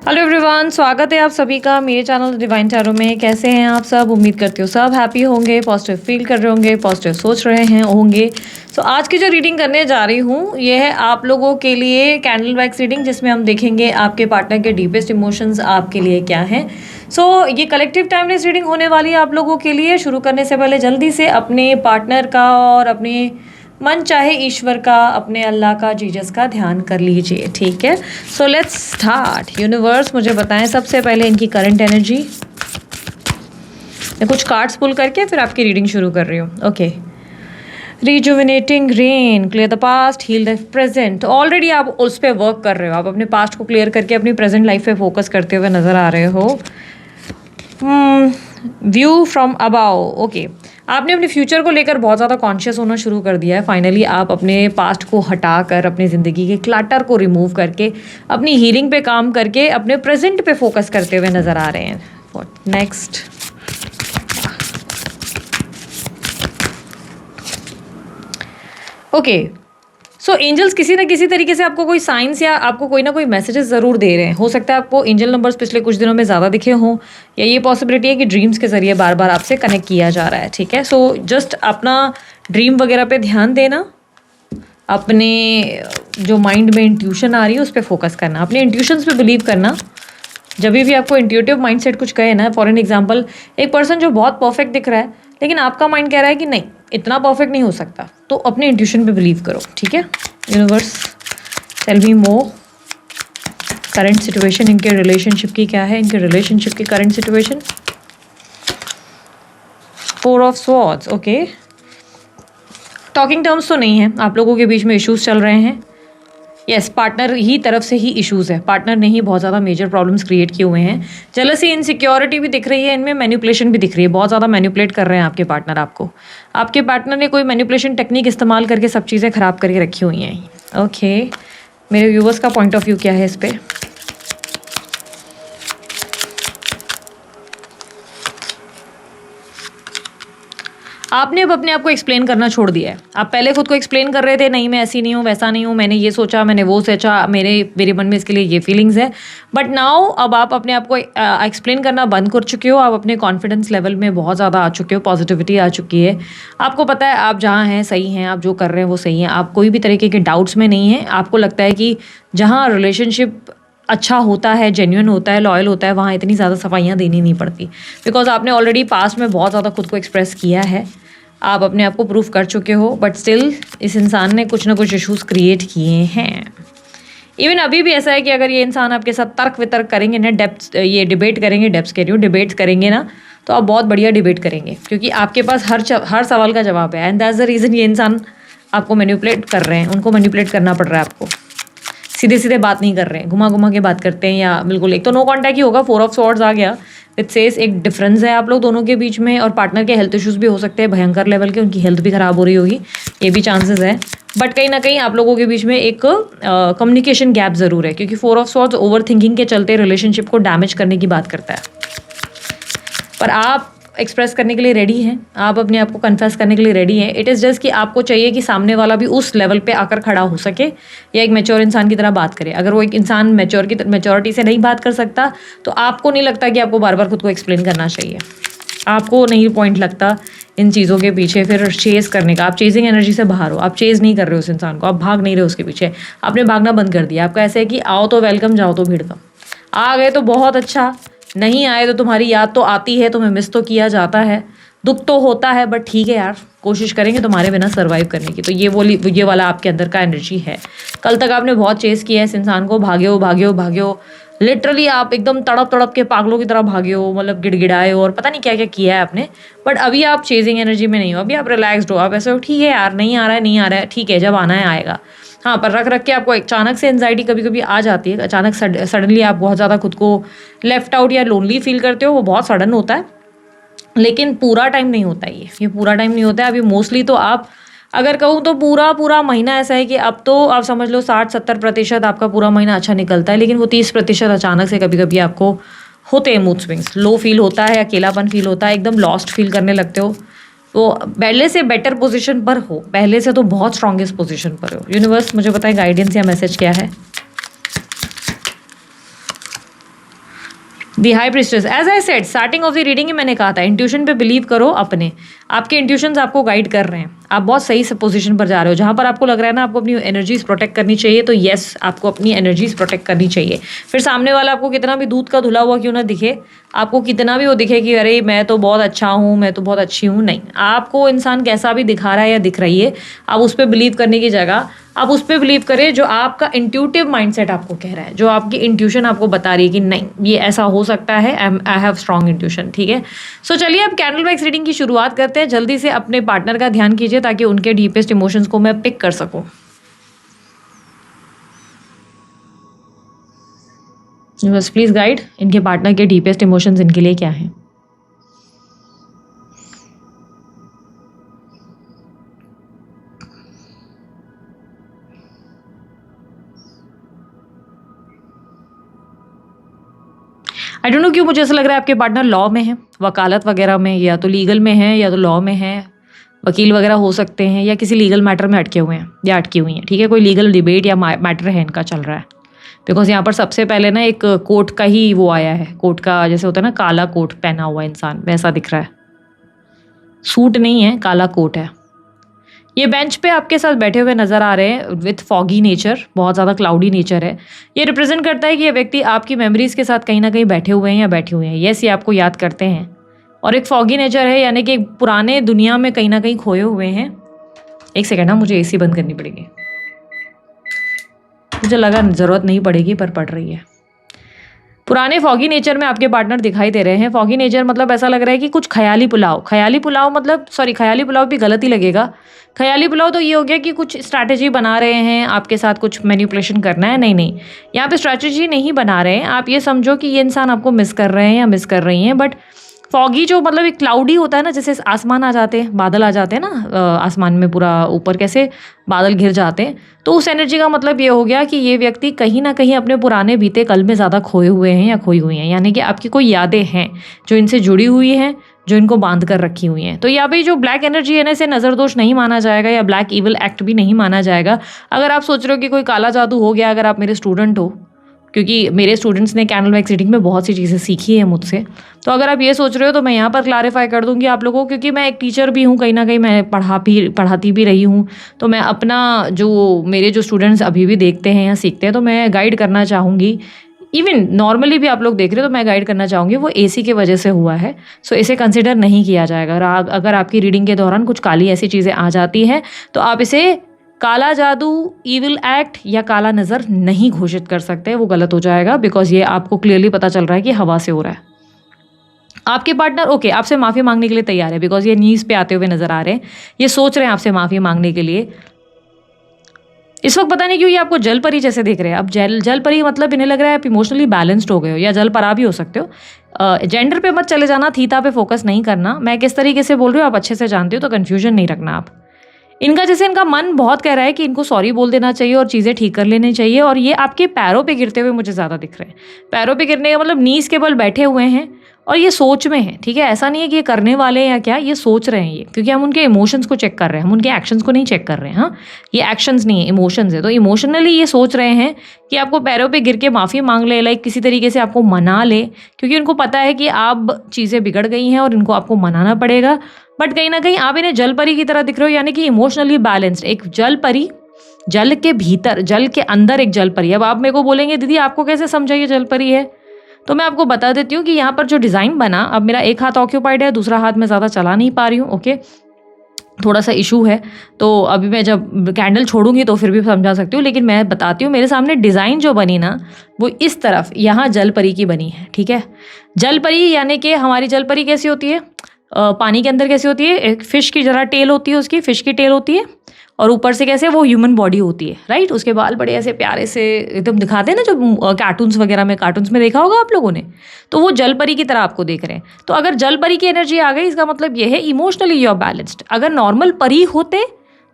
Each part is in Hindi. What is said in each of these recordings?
हेलो एवरीवन, स्वागत है आप सभी का मेरे चैनल डिवाइन टैरो में। कैसे हैं आप सब? उम्मीद करती हूँ सब हैप्पी होंगे, पॉजिटिव फील कर रहे होंगे, पॉजिटिव सोच रहे हैं होंगे। सो आज की जो रीडिंग करने जा रही हूँ ये है आप लोगों के लिए कैंडल वैक्स रीडिंग, जिसमें हम देखेंगे आपके पार्टनर के डीपेस्ट इमोशंस आपके लिए क्या हैं। सो ये कलेक्टिव टाइमलेस रीडिंग होने वाली है आप लोगों के लिए। शुरू करने से पहले जल्दी से अपने पार्टनर का और अपने मन चाहे ईश्वर का, अपने अल्लाह का, जीसस का ध्यान कर लीजिए, ठीक है। So let's start. यूनिवर्स मुझे बताएं सबसे पहले इनकी करंट एनर्जी। मैं कुछ कार्ड्स पुल करके फिर आपकी रीडिंग शुरू कर रही हूँ। Okay. Rejuvenating rain, clear the past, heal the present. Already आप उस पर वर्क कर रहे हो, आप अपने पास्ट को क्लियर करके अपनी प्रेजेंट लाइफ पे फोकस करते हुए नजर आ रहे हो। View from above. ओके, आपने अपने फ्यूचर को लेकर बहुत ज़्यादा कॉन्शियस होना शुरू कर दिया है। फाइनली आप अपने पास्ट को हटा कर, अपनी ज़िंदगी के क्लटर को रिमूव करके, अपनी हीलिंग पे काम करके, अपने प्रेजेंट पे फोकस करते हुए नज़र आ रहे हैं। What next? Okay, so angels किसी ना किसी तरीके से आपको कोई साइंस या आपको कोई ना कोई मैसेजेस ज़रूर दे रहे हैं। हो सकता है आपको एंजल नंबर्स पिछले कुछ दिनों में ज़्यादा दिखे हों, या ये पॉसिबिलिटी है कि ड्रीम्स के ज़रिए बार बार आपसे कनेक्ट किया जा रहा है, ठीक है। सो जस्ट अपना ड्रीम वगैरह पे ध्यान देना, अपने जो माइंड में इंट्यूशन आ रही है उस पर फोकस करना, अपने इंट्यूशंस पे बिलीव करना। जब भी आपको इंट्यूटिव माइंडसेट कुछ कहे ना, फॉर एन एग्जांपल एक पर्सन जो बहुत परफेक्ट दिख रहा है लेकिन आपका माइंड कह रहा है कि नहीं, इतना परफेक्ट नहीं हो सकता, तो अपने इंट्यूशन पे बिलीव करो, ठीक है। यूनिवर्स टेल मी मोर, करंट सिचुएशन इनके रिलेशनशिप की क्या है, इनके रिलेशनशिप की current situation. 4 of swords. Okay, talking terms तो नहीं है, आप लोगों के बीच में इश्यूज चल रहे हैं। यस, पार्टनर ही तरफ से ही इश्यूज है, पार्टनर ने ही बहुत ज़्यादा मेजर प्रॉब्लम्स क्रिएट किए हुए हैं। जेलसी, इनसिक्योरिटी भी दिख रही है इनमें, मैनिपुलेशन भी दिख रही है। बहुत ज़्यादा मैनिपुलेट कर रहे हैं आपके पार्टनर आपको। आपके पार्टनर ने कोई मैनिपुलेशन टेक्निक इस्तेमाल करके सब चीज़ें ख़राब करके रखी हुई हैं। ओके, मेरे व्यूवर्स का पॉइंट ऑफ व्यू क्या है इस पर? आपने अब अपने आप को एक्सप्लेन करना छोड़ दिया है। आप पहले खुद को एक्सप्लेन कर रहे थे, नहीं मैं ऐसी नहीं हूँ, वैसा नहीं हूँ, मैंने ये सोचा, मैंने वो सोचा, मेरे मन में इसके लिए ये फीलिंग्स है। बट नाउ अब आप अपने आप को एक्सप्लेन करना बंद कर चुके हो। आप अपने कॉन्फिडेंस लेवल में बहुत ज़्यादा आ चुके हो, पॉजिटिविटी आ चुकी है। आपको पता है आप जहाँ हैं सही हैं, आप जो कर रहे हैं वो सही है, आप कोई भी तरीके के डाउट्स में नहीं है। आपको लगता है कि जहाँ रिलेशनशिप अच्छा होता है, जेन्युइन होता है, लॉयल होता है, वहाँ इतनी ज़्यादा सफाइयाँ देनी नहीं पड़ती, बिकॉज आपने ऑलरेडी पास्ट में बहुत ज़्यादा खुद को एक्सप्रेस किया है, आप अपने आप को प्रूफ कर चुके हो। बट स्टिल इस इंसान ने कुछ ना कुछ इश्यूज क्रिएट किए हैं। इवन अभी भी ऐसा है कि अगर ये इंसान आपके साथ तर्क वितर्क करेंगे ना, ये डिबेट करेंगे, डेप्स कह रही हूँ, डिबेट्स करेंगे ना, तो आप बहुत बढ़िया डिबेट करेंगे, क्योंकि आपके पास हर सवाल का जवाब है। एंड दैट्स द रीज़न ये इंसान आपको मैनिपुलेट कर रहे हैं, उनको मैनिपुलेट करना पड़ रहा है आपको। सीधे सीधे बात नहीं कर रहे हैं, घुमा घुमा के बात करते हैं, या बिल्कुल एक तो नो कॉन्टैक्ट ही होगा। 4 ऑफ स्वॉर्ड्स आ गया, विच सेज एक डिफरेंस है आप लोग दोनों के बीच में। और पार्टनर के हेल्थ इश्यूज भी हो सकते हैं भयंकर लेवल के, उनकी हेल्थ भी ख़राब हो रही होगी, ये भी चांसेस है। बट कहीं ना कहीं आप लोगों के बीच में एक कम्युनिकेशन गैप ज़रूर है, क्योंकि 4 ऑफ स्वॉर्ड्स ओवर थिंकिंग के चलते रिलेशनशिप को डैमेज करने की बात करता है। पर आप एक्सप्रेस करने के लिए रेडी हैं, आप अपने आप को कन्फेस करने के लिए रेडी हैं। इट इज़ जस्ट कि आपको चाहिए कि सामने वाला भी उस लेवल पे आकर खड़ा हो सके, या एक मैच्योर इंसान की तरह बात करे। अगर वो एक इंसान मैच्योरिटी से नहीं बात कर सकता, तो आपको नहीं लगता कि आपको बार बार खुद को एक्सप्लेन करना चाहिए। आपको नहीं पॉइंट लगता इन चीज़ों के पीछे फिर चेज़ करने का। आप चेजिंग एनर्जी से बाहर हो, आप चेज़ नहीं कर रहे हो उस इंसान को, आप भाग नहीं रहे हो उसके पीछे, आपने भागना बंद कर दिया। आपका ऐसा है कि आओ तो वेलकम, जाओ तो भीड़ कम। आ गए तो बहुत अच्छा, नहीं आए तो तुम्हारी याद तो आती है, तुम्हें मिस तो किया जाता है, दुख तो होता है, बट ठीक है यार, कोशिश करेंगे तुम्हारे बिना सर्वाइव करने की। तो ये वाला आपके अंदर का एनर्जी है। कल तक आपने बहुत चेस किया है इस इंसान को, भागे हो, लिटरली आप एकदम तड़प के पागलों की तरह भागे हो, मतलब गिड़गिड़ाए हो और पता नहीं क्या क्या किया है आपने। बट अभी आप चेजिंग एनर्जी में नहीं हो, अभी आप रिलैक्सड हो, आप ऐसे हो ठीक है यार, नहीं आ रहा है, ठीक है, जब आना है आएगा। हाँ, पर रख के आपको अचानक से एंजाइटी कभी कभी आ जाती है, अचानक सडनली आप बहुत ज़्यादा खुद को लेफ्ट आउट या लोनली फील करते हो, वो बहुत सडन होता है, लेकिन पूरा टाइम नहीं होता है ये पूरा टाइम नहीं होता है। अभी मोस्टली तो आप अगर कहूँ तो पूरा महीना ऐसा है कि अब तो आप समझ लो 60-70% आपका पूरा महीना अच्छा निकलता है, लेकिन वो 30% अचानक से कभी कभी आपको होते हैं मूड स्विंग्स, लो फील होता है, अकेलापन फील होता है, एकदम लॉस्ट फील करने लगते हो। तो पहले से बेटर पोजीशन पर हो, पहले से तो बहुत स्ट्रॉन्गेस्ट पोजीशन पर हो। यूनिवर्स मुझे बताएं गाइडेंस या मैसेज क्या है। The high priestess, as I said starting of the reading ही मैंने कहा था, इंट्यूशन पे बिलीव करो अपने, आपके इंट्यूशंस आपको गाइड कर रहे हैं, आप बहुत सही से पोजीशन पर जा रहे हो, जहाँ पर आपको लग रहा है ना आपको अपनी एनर्जीज प्रोटेक्ट करनी चाहिए, तो येस आपको अपनी एनर्जीज प्रोटेक्ट करनी चाहिए। फिर सामने वाला आपको कितना भी दूध का धुला हुआ क्यों ना दिखे, आपको कितना भी वो दिखे कि अरे मैं तो बहुत अच्छा हूँ, मैं तो बहुत अच्छी हूँ, नहीं, आपको इंसान कैसा भी दिखा रहा है या दिख रही है, आप उस पर बिलीव करने की जगह आप उस पर बिलीव करें जो आपका इंट्यूटिव माइंडसेट आपको कह रहा है, जो आपकी इंट्यूशन आपको बता रही है कि नहीं ये ऐसा हो सकता है, आई हैव स्ट्रॉन्ग इंट्यूशन, ठीक है। सो चलिए अब कैंडल वैक्स रीडिंग की शुरुआत करते हैं। जल्दी से अपने पार्टनर का ध्यान कीजिए ताकि उनके डीपेस्ट इमोशंस को मैं पिक कर सकूं। बस प्लीज गाइड इनके पार्टनर के डीपेस्ट इमोशंस इनके लिए क्या हैं। आई डोंट नो क्यों मुझे ऐसा लग रहा है आपके पार्टनर लॉ में है, वकालत वगैरह में, या तो लीगल में है या तो लॉ में है, वकील वगैरह हो सकते हैं, या किसी लीगल मैटर में अटके हुए हैं या अटकी हुई हैं, ठीक है। कोई लीगल डिबेट या मैटर है इनका चल रहा है, बिकॉज यहाँ पर सबसे पहले ना एक कोट का ही वो आया है, कोट का जैसे होता है ना काला कोट पहना हुआ इंसान, वैसा दिख रहा है, सूट नहीं है काला कोट है। ये बेंच पे आपके साथ बैठे हुए नज़र आ रहे हैं विथ फॉगी नेचर, बहुत ज़्यादा क्लाउडी नेचर है। ये रिप्रेजेंट करता है कि ये व्यक्ति आपकी मेमोरीज़ के साथ कहीं ना कहीं बैठे हुए हैं या बैठी हुई हैं, यस ये आपको याद करते हैं, और एक फॉगी नेचर है, यानी कि पुराने दुनिया में कहीं ना कहीं खोए हुए हैं। एक सेकेंड ना, मुझे एसी बंद करनी पड़ेगी, मुझे लगा ज़रूरत नहीं पड़ेगी पर पड़ रही है। पुराने फॉगी नेचर में आपके पार्टनर दिखाई दे रहे हैं। फॉगी नेचर मतलब ऐसा लग रहा है कि कुछ ख्याली पुलाव, ख्याली पुलाव मतलब सॉरी ख्याली पुलाव भी गलत ही लगेगा। ख्याली पुलाव तो ये हो गया कि कुछ स्ट्रैटेजी बना रहे हैं, आपके साथ कुछ मैनिपुलेशन करना है, नहीं नहीं, यहाँ पे स्ट्रैटेजी नहीं बना रहे हैं। आप ये समझो कि ये इंसान आपको मिस कर रहे हैं या मिस कर रही हैं, बट फॉगी जो मतलब एक क्लाउडी होता है ना, जैसे आसमान आ जाते हैं, बादल आ जाते हैं ना आसमान में, पूरा ऊपर कैसे बादल घिर जाते हैं, तो उस एनर्जी का मतलब ये हो गया कि ये व्यक्ति कहीं ना कहीं अपने पुराने बीते कल में ज़्यादा खोए हुए हैं या खोई हुई हैं, यानी कि आपकी कोई यादें हैं जो इनसे जुड़ी हुई हैं, जो इनको बांध कर रखी हुई हैं। तो यहाँ पे जो ब्लैक एनर्जी है ना, इसे नज़रदोष नहीं माना जाएगा या ब्लैक इविल एक्ट भी नहीं माना जाएगा। अगर आप सोच रहे हो कि कोई काला जादू हो गया, अगर आप मेरे स्टूडेंट हो, क्योंकि मेरे स्टूडेंट्स ने कैंडल वैक्स रीडिंग में बहुत सी चीज़ें सीखी है मुझसे, तो अगर आप ये सोच रहे हो तो मैं यहाँ पर क्लैरिफाई कर दूंगी आप लोगों को, क्योंकि मैं एक टीचर भी हूँ, कहीं ना कहीं मैं पढ़ाती भी रही हूँ, तो मैं अपना जो मेरे जो स्टूडेंट्स अभी भी देखते हैं या सीखते हैं, तो मैं गाइड करना चाहूँगी। इवन नॉर्मली भी आप लोग देख रहे हो तो मैं गाइड करना चाहूँगी, वो एसी की वजह से हुआ है, सो इसे कंसिडर नहीं किया जाएगा। अगर आपकी रीडिंग के दौरान कुछ काली ऐसी चीज़ें आ जाती हैं तो आप इसे काला जादू, इविल एक्ट या काला नज़र नहीं घोषित कर सकते, वो गलत हो जाएगा, बिकॉज ये आपको क्लियरली पता चल रहा है कि हवा से हो रहा है। आपके पार्टनर ओके आपसे माफ़ी मांगने के लिए तैयार है, बिकॉज ये नीज पे आते हुए नजर आ रहे हैं, ये सोच रहे हैं आपसे माफ़ी मांगने के लिए। इस वक्त पता नहीं क्यों ये आपको जल परी जैसे देख रहे हैं। अब जल परी मतलब इन्हें लग रहा है आप इमोशनली बैलेंस्ड हो गए हो, या जल परा भी हो सकते हो। जेंडर पे मत चले जाना, थीता पे फोकस नहीं करना। मैं किस तरीके से बोल रही हूँ आप अच्छे से जानते हो, तो कन्फ्यूजन नहीं रखना आप। इनका जैसे इनका मन बहुत कह रहा है कि इनको सॉरी बोल देना चाहिए और चीज़ें ठीक कर लेनी चाहिए, और ये आपके पैरों पे गिरते हुए मुझे ज़्यादा दिख रहे हैं। पैरों पे गिरने का मतलब नीज के बल बैठे हुए हैं और ये सोच में है, ठीक है। ऐसा नहीं है कि ये करने वाले हैं या क्या, ये सोच रहे हैं ये, क्योंकि हम उनके इमोशंस को चेक कर रहे हैं, हम उनके एक्शंस को नहीं चेक कर रहे हैं। हाँ, ये एक्शंस नहीं है, इमोशंस है। तो इमोशनली ये सोच रहे हैं कि आपको पैरों पे गिर के माफ़ी मांग ले, लाइक किसी तरीके से आपको मना ले, क्योंकि उनको पता है कि आप चीज़ें बिगड़ गई हैं और इनको आपको मनाना पड़ेगा। बट कहीं ना कहीं आप इन्हें जल परी की तरह दिख रहे हो, यानी कि इमोशनली बैलेंस्ड एक जल परी, जल के भीतर, जल के अंदर एक जल परी। अब आप मेरे को बोलेंगे दीदी आपको कैसे समझा ये जल परी है, तो मैं आपको बता देती हूँ कि यहाँ पर जो डिज़ाइन बना, अब मेरा एक हाथ ऑक्यूपाइड है, दूसरा हाथ मैं ज़्यादा चला नहीं पा रही हूँ, ओके, थोड़ा सा इशू है, तो अभी मैं जब कैंडल छोड़ूंगी तो फिर भी समझा सकती हूँ, लेकिन मैं बताती हूँ मेरे सामने डिज़ाइन जो बनी ना, वो इस तरफ यहाँ जल परी की बनी है, ठीक है। जल परी यानी कि हमारी जल परी कैसी होती है, पानी के अंदर कैसी होती है, एक फिश की जरा टेल होती है, उसकी फिश की टेल होती है, और ऊपर से कैसे वो ह्यूमन बॉडी होती है, राइट। उसके बाल बड़े ऐसे प्यारे से एकदम दिखाते हैं ना, जो कार्टून्स वगैरह में, कार्टून्स में देखा होगा आप लोगों ने, तो वो जल परी की तरह आपको देख रहे हैं। तो अगर जल परी की एनर्जी आ गई, इसका मतलब ये है इमोशनली यू आर बैलेंस्ड। अगर नॉर्मल परी होते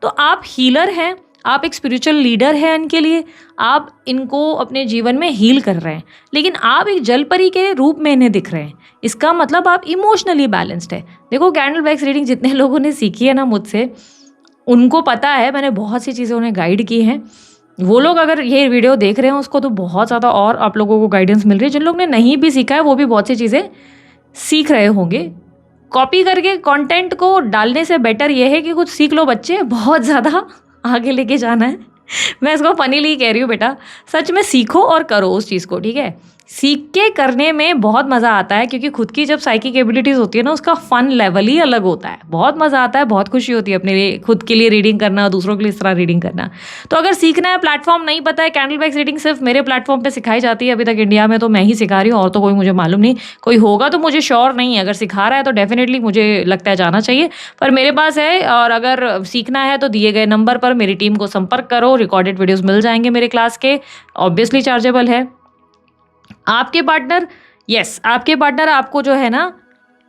तो आप हीलर हैं, आप एक स्पिरिचुअल लीडर हैं इनके लिए, आप इनको अपने जीवन में हील कर रहे हैं, लेकिन आप एक जल परी के रूप में इन्हें दिख रहे हैं, इसका मतलब आप इमोशनली बैलेंस्ड है। देखो कैंडल वैक्स रीडिंग जितने लोगों ने सीखी है ना मुझसे, उनको पता है मैंने बहुत सी चीज़ें उन्हें गाइड की हैं, वो लोग अगर ये वीडियो देख रहे हैं उसको तो बहुत ज़्यादा और आप लोगों को गाइडेंस मिल रही है। जिन लोग ने नहीं भी सीखा है वो भी बहुत सी चीज़ें सीख रहे होंगे। कॉपी करके कंटेंट को डालने से बेटर ये है कि कुछ सीख लो बच्चे, बहुत ज़्यादा आगे लेके जाना है। मैं इसको फनीली कह रही हूँ बेटा, सच में सीखो और करो उस चीज़ को, ठीक है। सीख के करने में बहुत मज़ा आता है, क्योंकि खुद की जब साइकिक एबिलिटीज़ होती है ना, उसका फ़न लेवल ही अलग होता है। बहुत मज़ा आता है, बहुत खुशी होती है अपने लिए, खुद के लिए रीडिंग करना, दूसरों के लिए इस तरह रीडिंग करना। तो अगर सीखना है, प्लेटफॉर्म नहीं पता है, कैंडल बैग्स रीडिंग सिर्फ मेरे प्लेटफॉर्म पे सिखाई जाती है अभी तक इंडिया में, तो मैं ही सिखा रही हूँ, और तो कोई मुझे मालूम नहीं। कोई होगा तो मुझे श्योर नहीं है, अगर सिखा रहा है तो डेफिनेटली मुझे लगता है जाना चाहिए, पर मेरे पास है। और अगर सीखना है तो दिए गए नंबर पर मेरी टीम को संपर्क करो, रिकॉर्डेड वीडियोज़ मिल जाएंगे मेरे क्लास के, ऑब्वियसली चार्जेबल है। आपके पार्टनर, यस, आपके पार्टनर आपको जो है ना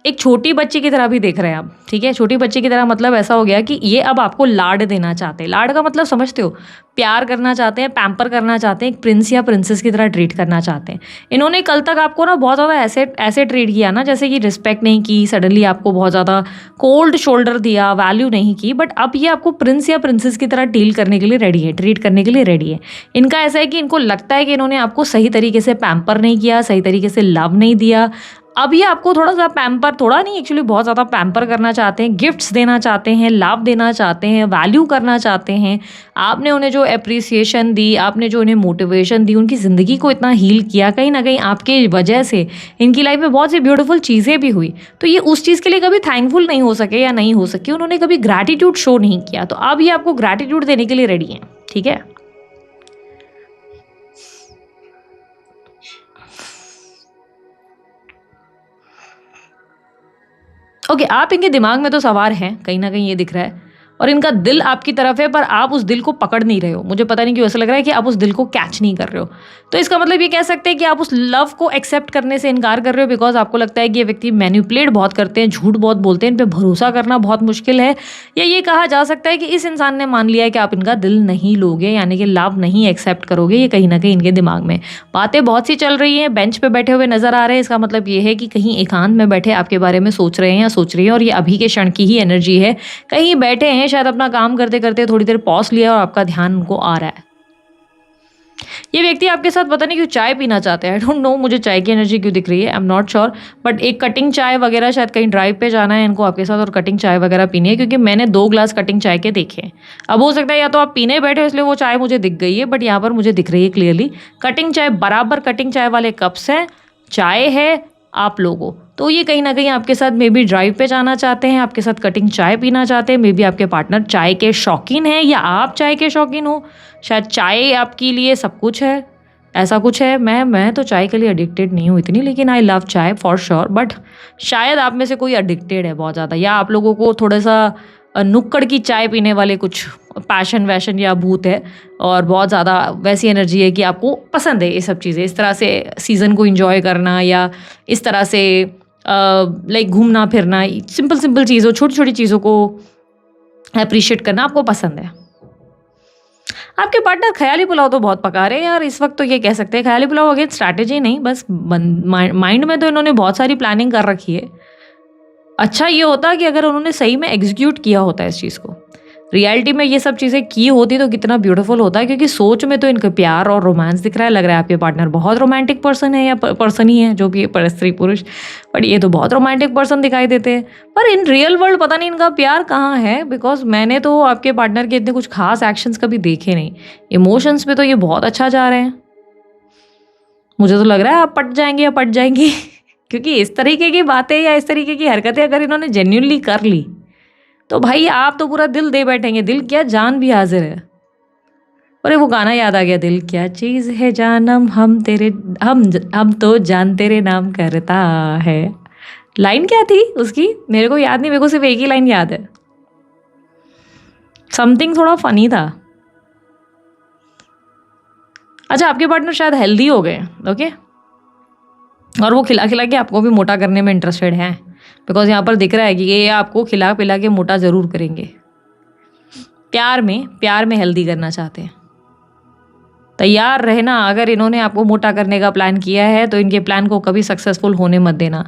एक छोटी बच्ची की तरह भी देख रहे हैं आप, ठीक है। छोटी बच्ची की तरह मतलब ऐसा हो गया कि ये अब आपको लाड देना चाहते हैं। लाड का मतलब समझते हो, प्यार करना चाहते हैं, पैम्पर करना चाहते हैं, एक प्रिंस या प्रिंसेस की तरह ट्रीट करना चाहते हैं। इन्होंने कल तक आपको ना बहुत ज़्यादा ऐसे ट्रीट किया ना, जैसे कि रिस्पेक्ट नहीं की, सडनली आपको बहुत ज़्यादा कोल्ड शोल्डर दिया, वैल्यू नहीं की। बट अब ये आपको प्रिंस या प्रिंसेस की तरह डील करने के लिए रेडी है, ट्रीट करने के लिए रेडी है। इनका ऐसा है कि इनको लगता है कि इन्होंने आपको सही तरीके से पैम्पर नहीं किया, सही तरीके से लव नहीं दिया। अब ये आपको थोड़ा सा पैम्पर, थोड़ा नहीं एक्चुअली बहुत ज़्यादा पैम्पर करना चाहते हैं, गिफ्ट्स देना चाहते हैं, लाभ देना चाहते हैं, वैल्यू करना चाहते हैं। आपने उन्हें जो एप्रिसिएशन दी, आपने जो उन्हें मोटिवेशन दी, उनकी ज़िंदगी को इतना हील किया, कहीं ना कहीं आपके वजह से इनकी लाइफ में बहुत सी ब्यूटीफुल चीज़ें भी हुई। तो ये उस चीज़ के लिए कभी थैंकफुल नहीं हो सके या नहीं हो सकी, उन्होंने कभी ग्रैटिट्यूड शो नहीं किया। तो अब ये आपको ग्रैटिट्यूड देने के लिए रेडी हैं, ठीक है। ओके, आप इनके दिमाग में तो सवार हैं, कहीं ना कहीं ये दिख रहा है, और इनका दिल आपकी तरफ है, पर आप उस दिल को पकड़ नहीं रहे हो। मुझे पता नहीं क्यों ऐसा लग रहा है कि आप उस दिल को कैच नहीं कर रहे हो। तो इसका मतलब ये कह सकते हैं कि आप उस लव को एक्सेप्ट करने से इनकार कर रहे हो, बिकॉज आपको लगता है कि ये व्यक्ति मैनिपुलेट बहुत करते हैं, झूठ बहुत बोलते हैं, इन पर भरोसा करना बहुत मुश्किल है। या ये कहा जा सकता है कि इस इंसान ने मान लिया है कि आप इनका दिल नहीं लोगे, यानी कि लव नहीं एक्सेप्ट करोगे। ये कहीं ना कहीं इनके दिमाग में बातें बहुत सी चल रही हैं, बेंच पे बैठे हुए नजर आ रहे हैं। इसका मतलब ये है कि कहीं एकांत में बैठे आपके बारे में सोच रहे हैं या सोच रही है, और ये अभी के क्षण की ही एनर्जी है। कहीं बैठे हैं, शायद अपना काम करते करते थोड़ी देर पॉज लिया और आपका ध्यान उनको आ रहा है। ये व्यक्ति आपके साथ पता नहीं क्यों चाय पीना चाहते हैं। आई डोंट नो मुझे चाय की एनर्जी क्यों दिख रही है, I am not sure. But एक कटिंग चाय वगैरह, शायद कहीं ड्राइव पे जाना है इनको आपके साथ और कटिंग चाय वगैरह पीनी है, क्योंकि मैंने 2 ग्लास कटिंग चाय के देखे हैं। अब हो सकता है या तो आप पीने बैठे हो इसलिए वो चाय मुझे दिख गई है, बट यहाँ पर मुझे दिख रही है क्लियरली कटिंग चाय, बराबर कटिंग चाय वाले कप्स हैं, चाय है आप लोगों। तो ये कहीं ना कहीं आपके साथ मे बी ड्राइव पे जाना चाहते हैं, आपके साथ कटिंग चाय पीना चाहते हैं। मे बी आपके पार्टनर चाय के शौकीन हैं या आप चाय के शौकीन हो। शायद चाय आपके लिए सब कुछ है, ऐसा कुछ है। मैं तो चाय के लिए एडिक्टेड नहीं हूँ इतनी, लेकिन आई लव चाय फॉर श्योर। बट शायद आप में से कोई एडिक्टेड है बहुत ज़्यादा, या आप लोगों को थोड़ा सा नुक्कड़ की चाय पीने वाले कुछ पैशन वैशन या भूत है, और बहुत ज़्यादा वैसी एनर्जी है कि आपको पसंद है ये सब चीज़ें, इस तरह से सीज़न को एंजॉय करना, या इस तरह से लाइक घूमना फिरना, सिंपल चीज़ों, छोटी छोटी चीज़ों को अप्रिशिएट करना आपको पसंद है। आपके पार्टनर ख्याली पुलाव तो बहुत पका रहे हैं यार इस वक्त, तो ये कह सकते हैं ख्याली पुलाव अगेन स्ट्रैटेजी नहीं, बस माइंड में तो इन्होंने बहुत सारी प्लानिंग कर रखी है। अच्छा ये होता कि अगर उन्होंने सही में एग्जीक्यूट किया होता इस चीज़ को, रियलिटी में ये सब चीज़ें की होती तो कितना ब्यूटीफुल होता है। क्योंकि सोच में तो इनका प्यार और रोमांस दिख रहा है, लग रहा है आपके पार्टनर बहुत रोमांटिक पर्सन है, या पर्सन ही है जो भी स्त्री पुरुष, बट ये तो बहुत रोमांटिक पर्सन दिखाई देते हैं। पर इन रियल वर्ल्ड पता नहीं इनका प्यार कहाँ है, बिकॉज मैंने तो आपके पार्टनर के इतने कुछ खास एक्शंस कभी देखे नहीं। इमोशंस पे तो ये बहुत अच्छा जा रहे हैं, मुझे तो लग रहा है आप पट जाएंगे या पट जाएंगी क्योंकि इस तरीके की बातें या इस तरीके की हरकतें अगर इन्होंने जेन्युइनली कर ली तो भाई आप तो पूरा दिल दे बैठेंगे। दिल क्या, जान भी हाजिर है। अरे वो गाना याद आ गया, दिल क्या चीज़ है जानम हम तो जान तेरे नाम करता है। लाइन क्या थी उसकी मेरे को याद नहीं, मेरे को सिर्फ एक ही लाइन याद है, समथिंग थोड़ा फनी था। अच्छा आपके पार्टनर शायद हेल्दी हो गए, ओके, और वो खिला खिला के आपको भी मोटा करने में इंटरेस्टेड हैं, बिकॉज यहाँ पर दिख रहा है कि ये आपको खिला पिला के मोटा ज़रूर करेंगे। प्यार में हेल्दी करना चाहते हैं। तैयार रहना, अगर इन्होंने आपको मोटा करने का प्लान किया है तो इनके प्लान को कभी सक्सेसफुल होने मत देना।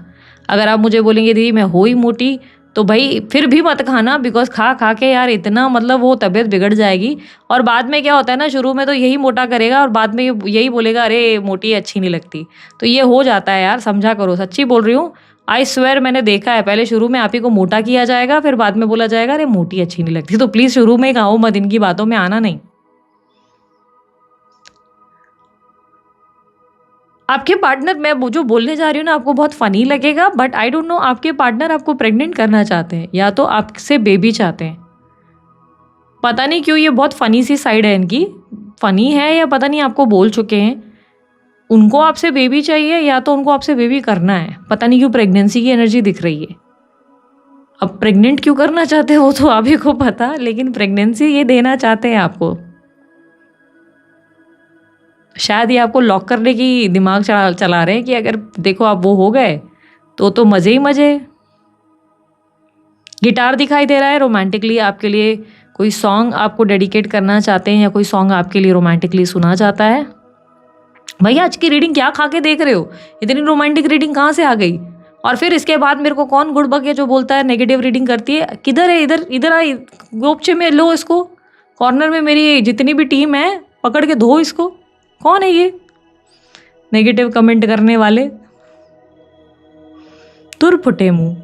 अगर आप मुझे बोलेंगे दीदी मैं हो ही मोटी, तो भाई फिर भी मत खाना, बिकॉज़ खा खा के यार इतना मतलब वो तबीयत बिगड़ जाएगी। और बाद में क्या होता है ना, शुरू में तो यही मोटा करेगा और बाद में यही बोलेगा अरे मोटी अच्छी नहीं लगती। तो ये हो जाता है यार, समझा करो, सच्ची बोल रही हूँ। आई स्वेयर मैंने देखा है, पहले शुरू में आप ही को मोटा किया जाएगा, फिर बाद में बोला जाएगा अरे मोटी अच्छी नहीं लगती। तो प्लीज़ शुरू में ही खाओ मत, इनकी बातों में आना नहीं। आपके पार्टनर, मैं वो जो बोलने जा रही हूँ ना आपको बहुत फ़नी लगेगा, बट आई डोंट नो, आपके पार्टनर आपको प्रेग्नेंट करना चाहते हैं या तो आपसे बेबी चाहते हैं। पता नहीं क्यों ये बहुत फ़नी सी साइड है इनकी। फ़नी है या पता नहीं आपको बोल चुके हैं। उनको आपसे बेबी चाहिए या तो उनको आपसे बेबी करना है। पता नहीं क्यों प्रेगनेंसी की एनर्जी दिख रही है। अब प्रेग्नेंट क्यों करना चाहते हैं वो तो आप ही को पता, लेकिन प्रेगनेंसी ये देना चाहते हैं आपको। शायद ये आपको लॉक करने की दिमाग चला रहे हैं कि अगर देखो आप वो हो गए तो मज़े ही मज़े। गिटार दिखाई दे रहा है, रोमांटिकली आपके लिए कोई सॉन्ग आपको डेडिकेट करना चाहते हैं या कोई सॉन्ग आपके लिए रोमांटिकली सुना जाता है। भैया आज की रीडिंग क्या खा के देख रहे हो? इतनी रोमांटिक रीडिंग कहाँ से आ गई? और फिर इसके बाद मेरे को कौन गुड़ बक है जो बोलता है नेगेटिव रीडिंग करती है? किधर है? इधर इधर आई, गोपचे में लो इसको, कॉर्नर में मेरी जितनी भी टीम है पकड़ के धो इसको। कौन है ये नेगेटिव कमेंट करने वाले? तुर फुटे मुंह।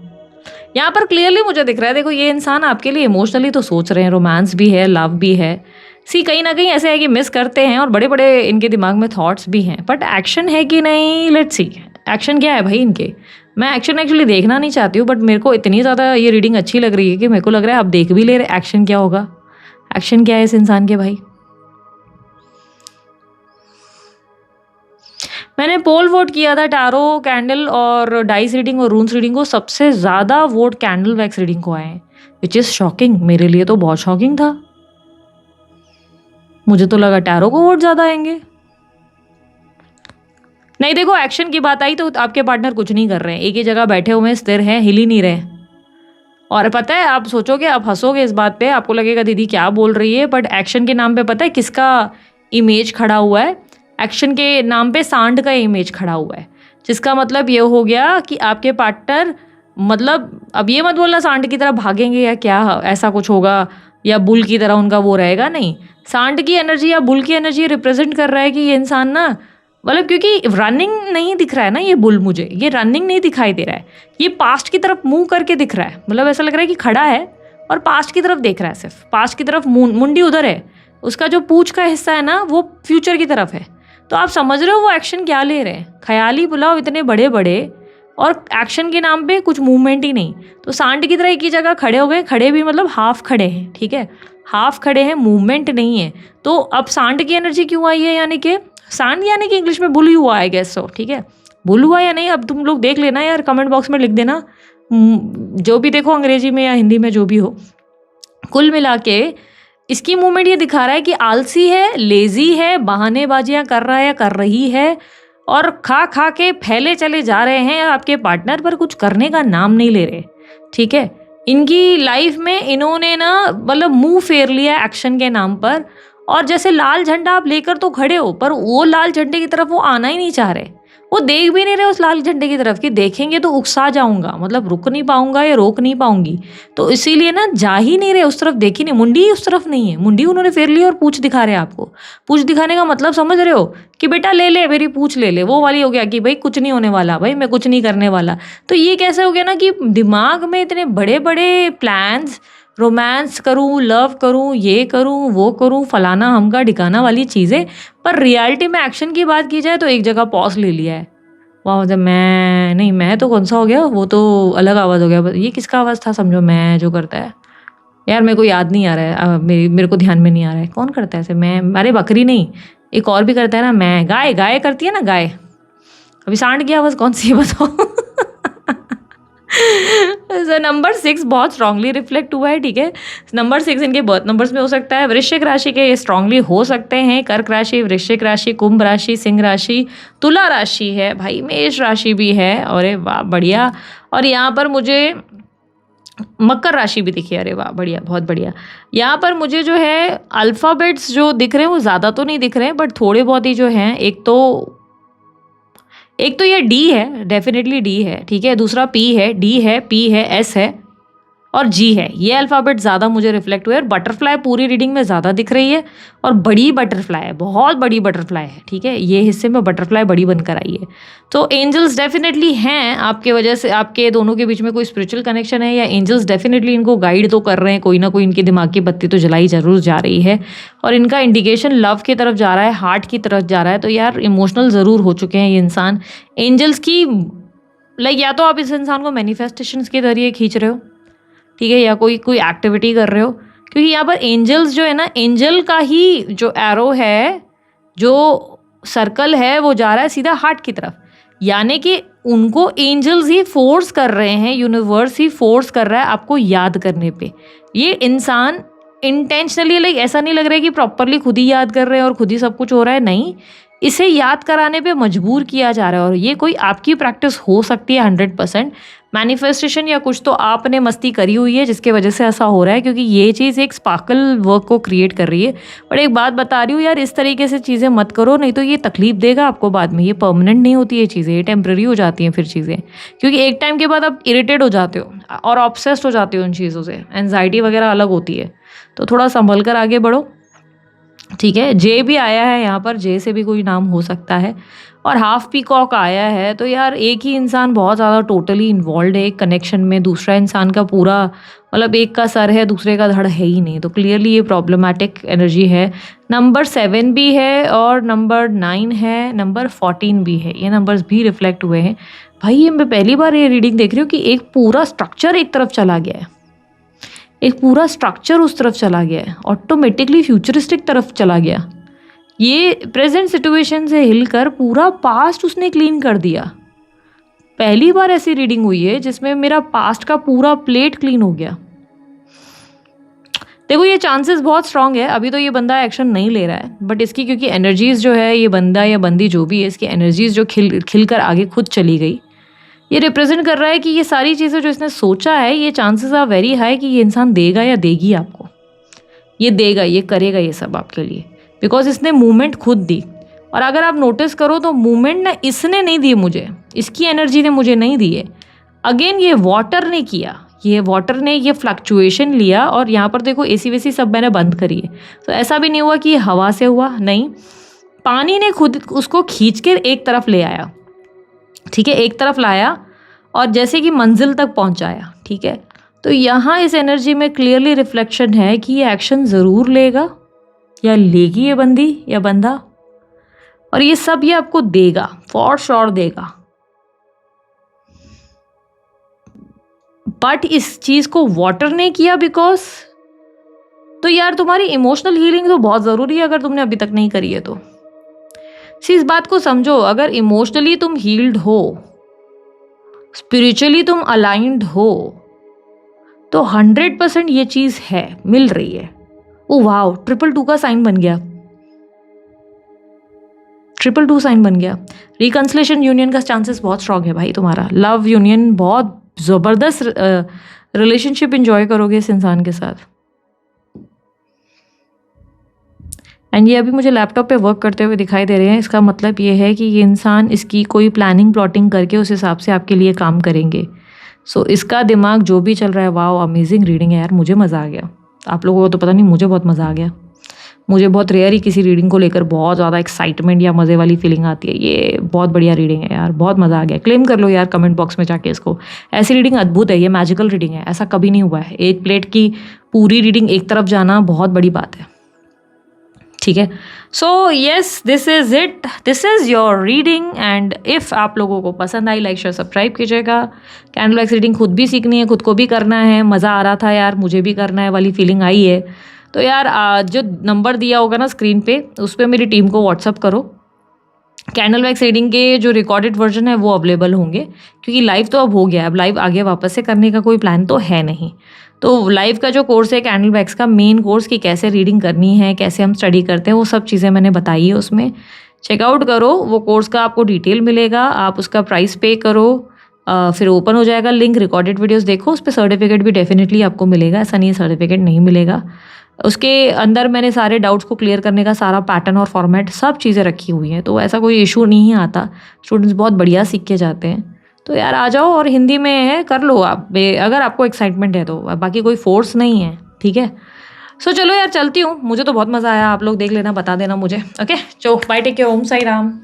यहाँ पर क्लियरली मुझे दिख रहा है, देखो ये इंसान आपके लिए इमोशनली तो सोच रहे हैं, रोमांस भी है, लव भी है। सी कहीं ना कहीं ऐसे है कि मिस करते हैं और बड़े बड़े इनके दिमाग में थॉट्स भी हैं, बट एक्शन है कि नहीं, लेट्स सी एक्शन क्या है भाई इनके। मैं एक्शन एक्चुअली देखना नहीं चाहती हूँ, बट मेरे को इतनी ज़्यादा ये रीडिंग अच्छी लग रही है कि मेरे को लग रहा है आप देख भी ले रहे एक्शन क्या होगा। एक्शन क्या है इस इंसान के भाई? मैंने पोल वोट किया था टैरो, कैंडल और डाइस रीडिंग और रून्स रीडिंग को, सबसे ज़्यादा वोट कैंडल वैक्स रीडिंग को आए हैं, विच इज़ शॉकिंग। मेरे लिए तो बहुत शॉकिंग था, मुझे तो लगा टैरो को वोट ज़्यादा आएंगे। नहीं देखो, एक्शन की बात आई तो आपके पार्टनर कुछ नहीं कर रहे हैं, एक ही जगह बैठे हुए हैं, स्थिर हैं, हिल ही नहीं रहे। और पता है आप सोचोगे, आप हंसोगे इस बात पे, आपको लगेगा दीदी क्या बोल रही है, बट एक्शन के नाम पे पता है किसका इमेज खड़ा हुआ है? एक्शन के नाम पे सांड का इमेज खड़ा हुआ है, जिसका मतलब ये हो गया कि आपके पार्टनर, मतलब अब ये मत बोलना सांड की तरह भागेंगे या क्या ऐसा कुछ होगा, या बुल की तरह उनका वो रहेगा, नहीं। सांड की एनर्जी या बुल की एनर्जी रिप्रेजेंट कर रहा है कि ये इंसान ना, मतलब क्योंकि रनिंग नहीं दिख रहा है ना ये बुल, मुझे ये रनिंग नहीं दिखाई दे रहा है, ये पास्ट की तरफ मूव करके दिख रहा है। मतलब ऐसा लग रहा है कि खड़ा है और पास्ट की तरफ देख रहा है, सिर्फ पास्ट की तरफ, मुंडी उधर है, उसका जो पूंछ का हिस्सा है ना वो फ्यूचर की तरफ है। तो आप समझ रहे हो वो एक्शन क्या ले रहे हैं? ख्याली पुलाव इतने बड़े बड़े और एक्शन के नाम पे कुछ मूवमेंट ही नहीं। तो सांड की तरह एक ही जगह खड़े हो गए, खड़े भी मतलब हाफ खड़े हैं, ठीक है, हाफ खड़े हैं, मूवमेंट नहीं है। तो अब सांड की एनर्जी क्यों आई है? यानी कि सांड यानी कि इंग्लिश में बुल हुआ है गैस, सो ठीक है, बुल हुआ या नहीं अब तुम लोग देख लेना यार, कमेंट बॉक्स में लिख देना, जो भी देखो अंग्रेजी में या हिंदी में जो भी हो। कुल मिला के इसकी मूवमेंट ये दिखा रहा है कि आलसी है, लेजी है, बहानेबाजियां कर रहा है या कर रही है, और खा खा के फैले चले जा रहे हैं आपके पार्टनर, पर कुछ करने का नाम नहीं ले रहे, ठीक है। इनकी लाइफ में इन्होंने ना मतलब मुंह फेर लिया एक्शन के नाम पर, और जैसे लाल झंडा आप लेकर तो खड़े हो, पर वो लाल झंडे की तरफ वो आना ही नहीं चाह रहे, वो देख भी नहीं रहे उस लाल झंडे की तरफ कि देखेंगे तो उकसा जाऊंगा, मतलब रुक नहीं पाऊंगा या रोक नहीं पाऊंगी, तो इसीलिए ना जा ही नहीं रहे उस तरफ, देख ही नहीं, मुंडी उस तरफ नहीं है, मुंडी उन्होंने फेर ली और पूछ दिखा रहे हैं आपको। पूछ दिखाने का मतलब समझ रहे हो कि बेटा ले ले मेरी पूछ ले ले, वो वाली हो गया कि भाई कुछ नहीं होने वाला, भाई मैं कुछ नहीं करने वाला। तो ये कैसे हो गया ना कि दिमाग में इतने बड़े बड़े प्लान्स, रोमांस करूँ, लव करूँ, ये करूँ, वो करूँ, फलाना हमका ढिकाना वाली चीज़ें, पर रियलिटी में एक्शन की बात की जाए तो एक जगह पॉज ले लिया है। वहाँ मतलब मैं नहीं, मैं तो कौन सा हो गया, वो तो अलग आवाज़ हो गया, ये किसका आवाज़ था समझो, मैं जो करता है यार मेरे को याद नहीं आ रहा है, मेरे को ध्यान में नहीं आ रहा है कौन करता है ऐसे। मैं, अरे बकरी नहीं, एक और भी करता है ना, मैं, गाय, गाय करती है ना गाय। अभी सांड की आवाज़ कौन सी है बताओ? नंबर 6 बहुत स्ट्रांगली रिफ्लेक्ट हुआ है, ठीक है। नंबर 6 इनके बर्थ नंबर्स में हो सकता है। वृश्चिक राशि के ये स्ट्रांगली हो सकते हैं, कर्क राशि, वृश्चिक राशि, कुंभ राशि, सिंह राशि, तुला राशि है भाई, मेष राशि भी है, अरे वाह बढ़िया। और यहाँ पर मुझे मकर राशि भी दिखी, अरे वाह बढ़िया, बहुत बढ़िया। यहाँ पर मुझे जो है अल्फ़ाबेट्स जो दिख रहे हैं वो ज़्यादा तो नहीं दिख रहे हैं, बट थोड़े बहुत ही जो हैं, एक तो ये डी है, डेफिनेटली डी है, ठीक है, दूसरा पी है, डी है, पी है, एस है, और जी है, ये अल्फ़ाबेट ज़्यादा मुझे रिफ्लेक्ट हुए और बटरफ्लाई पूरी रीडिंग में ज़्यादा दिख रही है और बड़ी बटरफ्लाई है, बहुत बड़ी बटरफ्लाई है, ठीक है, ये हिस्से में बटरफ्लाई बड़ी बनकर आई है। तो एंजल्स डेफिनेटली हैं आपके वजह से, आपके दोनों के बीच में कोई स्पिरिचुअल कनेक्शन है या एंजल्स डेफिनेटली इनको गाइड तो कर रहे हैं, कोई ना कोई इनकी दिमाग की बत्ती तो जलाई ज़रूर जा रही है और इनका इंडिकेशन लव की तरफ जा रहा है, हार्ट की तरफ जा रहा है। तो यार इमोशनल ज़रूर हो चुके हैं ये इंसान। एंजल्स की लाइक या तो आप इस इंसान को मैनिफेस्टेशंस के जरिए खींच रहे हो, ठीक है, या कोई एक्टिविटी कर रहे हो, क्योंकि यहाँ पर एंजल्स जो है ना, एंजल का ही जो एरो है, जो सर्कल है, वो जा रहा है सीधा हार्ट की तरफ, यानी कि उनको एंजल्स ही फोर्स कर रहे हैं, यूनिवर्स ही फोर्स कर रहा है आपको याद करने पे। ये इंसान इंटेंशनली, लाइक ऐसा नहीं लग रहा है कि प्रॉपरली खुद ही याद कर रहे हैं और खुद ही सब कुछ हो रहा है, नहीं, इसे याद कराने पे मजबूर किया जा रहा है। और ये कोई आपकी प्रैक्टिस हो सकती है 100%, मैनिफेस्टेशन या कुछ तो आपने मस्ती करी हुई है जिसके वजह से ऐसा हो रहा है, क्योंकि ये चीज़ एक स्पार्कल वर्क को क्रिएट कर रही है। बट एक बात बता रही हूँ यार, इस तरीके से चीज़ें मत करो, नहीं तो ये तकलीफ देगा आपको बाद में। ये परमानेंट नहीं होती ये चीज़ें, ये टेम्प्रेरी हो जाती हैं फिर चीज़ें, क्योंकि एक टाइम के बाद आप इरिटेट हो जाते हो और ऑब्सेस्ड हो जाते हो उन चीज़ों से, एनजाइटी वगैरह अलग होती है। तो थोड़ा संभल कर आगे बढ़ो, ठीक है। जे भी आया है यहाँ पर, जे से भी कोई नाम हो सकता है और हाफ पीकॉक आया है। तो यार एक ही इंसान बहुत ज़्यादा टोटली इन्वॉल्व है एक कनेक्शन में, दूसरा इंसान का पूरा मतलब एक का सर है दूसरे का धड़ है ही नहीं। तो क्लियरली ये प्रॉब्लमेटिक एनर्जी है। नंबर 7 भी है और नंबर 9 है, नंबर 14 भी है, ये नंबर्स भी रिफ्लेक्ट हुए हैं। भाई ये मैं पहली बार ये रीडिंग देख रही हूँ कि एक पूरा स्ट्रक्चर एक तरफ चला गया है, एक पूरा स्ट्रक्चर उस तरफ चला गया है, ऑटोमेटिकली फ्यूचरिस्टिक तरफ चला गया। ये प्रेजेंट सिचुएशन से हिलकर पूरा पास्ट उसने क्लीन कर दिया। पहली बार ऐसी रीडिंग हुई है जिसमें मेरा पास्ट का पूरा प्लेट क्लीन हो गया। देखो ये चांसेस बहुत स्ट्रांग है, अभी तो ये बंदा एक्शन नहीं ले रहा है, बट इसकी क्योंकि एनर्जीज जो है, ये बंदा या बंदी जो भी है, इसकी एनर्जीज जो खिल कर आगे खुद चली गई, ये रिप्रेजेंट कर रहा है कि ये सारी चीज़ें जो इसने सोचा है, ये चांसेस आर वेरी हाई कि ये इंसान देगा या देगी आपको, ये देगा, ये करेगा ये सब आपके लिए, बिकॉज इसने मूवमेंट खुद दी। और अगर आप नोटिस करो तो मूवमेंट ना इसने नहीं दी मुझे, इसकी एनर्जी ने मुझे नहीं दी है, अगेन ये वाटर ने किया, ये वाटर ने ये फ्लक्चुएशन लिया। और यहाँ पर देखो एसी वेसी सब मैंने बंद करी है, तो ऐसा भी नहीं हुआ कि ये हवा से हुआ, नहीं, पानी ने खुद उसको खींच के एक तरफ ले आया, ठीक है, एक तरफ लाया और जैसे कि मंजिल तक पहुंचाया, ठीक है। तो यहाँ इस एनर्जी में क्लियरली रिफ्लेक्शन है कि ये एक्शन ज़रूर लेगा या लेगी ये बंदी या बंदा, और ये सब ये आपको देगा, फॉर श्योर देगा। बट इस चीज़ को वाटर ने किया बिकॉज, तो यार तुम्हारी इमोशनल हीलिंग तो बहुत ज़रूरी है अगर तुमने अभी तक नहीं करी है तो। इस बात को समझो, अगर इमोशनली तुम हील्ड हो, स्पिरिचुअली तुम अलाइंड हो, तो 100% ये चीज़ है, मिल रही है। ओ वाओ, 222 का साइन बन गया, 222 साइन बन गया। रिकंसिलेशन यूनियन का चांसेस बहुत स्ट्रांग है भाई तुम्हारा, लव यूनियन, बहुत ज़बरदस्त रिलेशनशिप एंजॉय करोगे इस इंसान के साथ। एंड ये अभी मुझे लैपटॉप पे वर्क करते हुए दिखाई दे रहे हैं, इसका मतलब ये है कि ये इंसान इसकी कोई प्लानिंग प्लॉटिंग करके उस हिसाब से आपके लिए काम करेंगे। सो इसका दिमाग जो भी चल रहा है, वाओ अमेजिंग रीडिंग है यार, मुझे मज़ा आ गया। आप लोगों को तो पता नहीं, मुझे बहुत मज़ा आ गया। मुझे बहुत रेयर ही किसी रीडिंग को लेकर बहुत ज़्यादा एक्साइटमेंट या मज़े वाली फीलिंग आती है। ये बहुत बढ़िया रीडिंग है यार, बहुत मज़ा आ गया। क्लेम कर लो यार कमेंट बॉक्स में जाके इसको, ऐसी रीडिंग अद्भुत है, ये मैजिकल रीडिंग है, ऐसा कभी नहीं हुआ है। एक प्लेट की पूरी रीडिंग एक तरफ जाना बहुत बड़ी बात है, ठीक है। So yes, this is it, this is your reading. And if आप लोगों को पसंद आई, लाइक शेयर सब्सक्राइब कीजिएगा। कैंडल वैक्स रीडिंग खुद भी सीखनी है, खुद को भी करना है, मज़ा आ रहा था यार, मुझे भी करना है वाली फीलिंग आई है। तो यार जो नंबर दिया होगा ना स्क्रीन पे, उस पर मेरी टीम को व्हाट्सअप करो। कैंडल वैक्स रीडिंग के जो रिकॉर्डेड वर्जन है वो अवेलेबल होंगे, क्योंकि लाइव तो अब हो गया, अब लाइव आगे वापस से करने का कोई प्लान तो है नहीं। तो लाइव का जो कोर्स है कैंडल वैक्स का मेन कोर्स, कि कैसे रीडिंग करनी है, कैसे हम स्टडी करते हैं, वो सब चीज़ें मैंने बताई है उसमें। चेकआउट करो, वो कोर्स का आपको डिटेल मिलेगा, आप उसका प्राइस पे करो, फिर ओपन हो जाएगा लिंक, रिकॉर्डेड वीडियोस देखो, उस पर सर्टिफिकेट भी डेफिनेटली आपको मिलेगा, ऐसा नहीं है सर्टिफिकेट नहीं मिलेगा। उसके अंदर मैंने सारे डाउट्स को क्लियर करने का सारा पैटर्न और फॉर्मेट सब चीज़ें रखी हुई हैं, तो ऐसा कोई इशू नहीं आता, स्टूडेंट्स बहुत बढ़िया सीख के जाते हैं। तो यार आ जाओ और हिंदी में है कर लो आप, अगर आपको एक्साइटमेंट है तो, बाकी कोई फोर्स नहीं है, ठीक है। सो चलो यार चलती हूँ, मुझे तो बहुत मज़ा आया, आप लोग देख लेना, बता देना मुझे। ओके चलो बाय, टेक केयर, ओम साई राम।